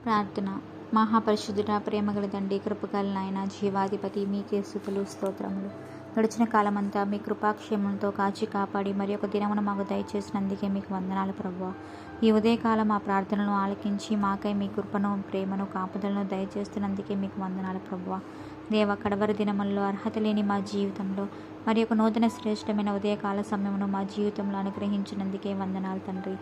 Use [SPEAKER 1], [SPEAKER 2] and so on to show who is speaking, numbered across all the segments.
[SPEAKER 1] ప్రార్థన. మహాపరిశుద్ధుడా, ప్రేమగల తండ్రి, కృపగల నాయన, జీవాధిపతి, మీకే స్తుతులు స్తోత్రములు. గడిచిన కాలమంతా మీ కృపాక్షేమంతో కాచి కాపాడి మరి ఒక దినమును మాకు దయచేసినందుకే మీకు వందనాలు ప్రభువా. ఈ ఉదయకాలం మా ప్రార్థనలను ఆలకించి మాకై మీ కృపను, ప్రేమను, కాపుదలను దయచేస్తున్నందుకే మీకు వందనాలు ప్రభువా. దేవ, కడవరి దినముల్లో అర్హత లేని మా జీవితంలో మరి ఒక నూతన శ్రేష్టమైన ఉదయకాల సమయమును మా జీవితంలో అనుగ్రహించినందుకే వందనాలు తండ్రి.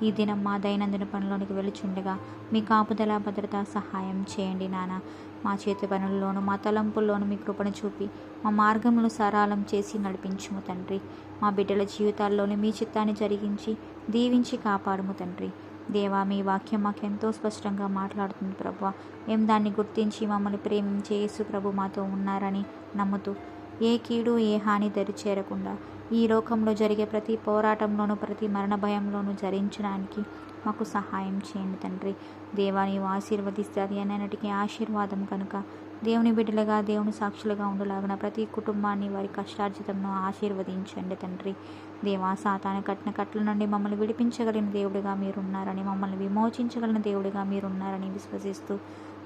[SPEAKER 1] ఈ దినం మా దైనందిన పనుల్లోనికి వెళుచుండగా మీ కాపుదల, భద్రత, సహాయం చేయండి నాన్న. మా చేతి పనుల్లోనూ మా తలంపుల్లోనూ మీ కృపను చూపి మా మార్గములను సరళం చేసి నడిపించుము తండ్రి. మా బిడ్డల జీవితాల్లోని మీ చిత్తాన్ని జరిగించి దీవించి కాపాడుము తండ్రి. దేవా, మీ వాక్యం మాకెంతో స్పష్టంగా మాట్లాడుతుంది ప్రభువా. మేము దాన్ని గుర్తించి మమ్మల్ని ప్రేమించే యేసు ప్రభు మాతో ఉన్నారని నమ్ముతూ ఏ కీడు, ఏ హాని దరి చేరకుండా ఈ లోకంలో జరిగే ప్రతి పోరాటంలోనూ, ప్రతి మరణ భయంలోనూ జరించడానికి మాకు సహాయం చేయండి తండ్రి. దేవా, నీవు ఆశీర్వదిస్తే అది అన్నిటికీ ఆశీర్వాదం కనుక దేవుని బిడ్డలుగా, దేవుని సాక్షులుగా ఉండలాగిన ప్రతి కుటుంబాన్ని, వారి కష్టార్జితంను ఆశీర్వదించండి తండ్రి. దేవా, సాతాను కట్టిన కట్ల నుండి మమ్మల్ని విడిపించగలిగిన దేవుడిగా మీరున్నారని, మమ్మల్ని విమోచించగలిగిన దేవుడిగా మీరున్నారని విశ్వసిస్తూ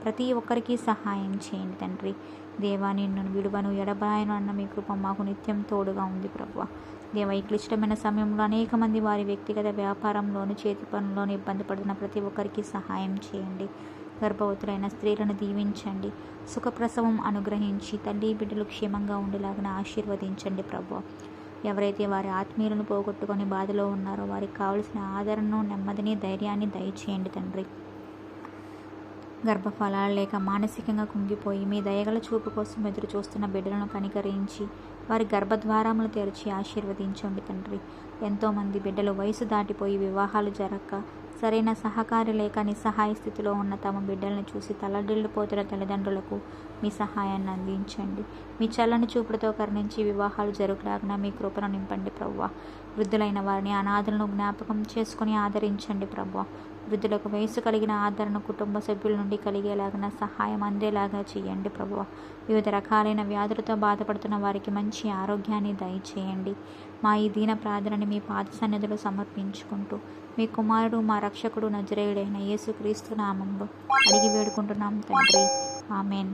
[SPEAKER 1] ప్రతి ఒక్కరికి సహాయం చేయండి తండ్రి. దేవా, నిన్ను విడువను, ఎడబాయను అన్న మీ కృప మాకు నిత్యం తోడుగా ఉంది ప్రభువా. దేవ, ఈ క్లిష్టమైన సమయంలో అనేక మంది వారి వ్యక్తిగత వ్యాపారంలోను, చేతి పనుల్లోనూ ఇబ్బంది పడుతున్న ప్రతి ఒక్కరికి సహాయం చేయండి. గర్భవతులైన స్త్రీలను దీవించండి, సుఖప్రసవం అనుగ్రహించి తల్లి బిడ్డలు క్షేమంగా ఉండేలాగా ఆశీర్వదించండి ప్రభువా. ఎవరైతే వారి ఆత్మీయులను పోగొట్టుకొని బాధలో ఉన్నారో వారికి కావలసిన ఆదరణను, నెమ్మదిని, ధైర్యాన్ని దయచేయండి తండ్రి. గర్భఫలాలు లేక మానసికంగా కుంగిపోయి మీ దయగల చూపు కోసం ఎదురు చూస్తున్న బిడ్డలను కనికరించి వారి గర్భద్వారములు తెరిచి ఆశీర్వదించండి తండ్రి. ఎంతోమంది బిడ్డలు వయసు దాటిపోయి వివాహాలు జరగక, సరైన సహకారి లేక నిస్సహాయ స్థితిలో ఉన్న తమ బిడ్డలను చూసి తల్లడిల్లిపోతున్న తల్లిదండ్రులకు మీ సహాయాన్ని అందించండి. మీ చల్లని చూపులతో కరుణించి వివాహాలు జరుగులాగిన మీ కృపను నింపండి ప్రభువా. వృద్ధులైన వారిని, అనాథలను జ్ఞాపకం చేసుకుని ఆదరించండి ప్రభువా. వృద్ధులకు వయసు కలిగిన ఆదరణ కుటుంబ సభ్యుల నుండి కలిగేలాగా సహాయం అందేలాగా చేయండి ప్రభువా. వివిధ రకాలైన వ్యాధులతో బాధపడుతున్న వారికి మంచి ఆరోగ్యాన్ని దయచేయండి. మా ఈ దీన ప్రార్థనని మీ పాద సన్నిధిలో సమర్పించుకుంటూ మీ కుమారుడు, మా రక్షకుడు, నజరేయుడైన యేసుక్రీస్తు నామంలో అడిగి వేడుకుంటున్నాం తండ్రి. ఆమెన్.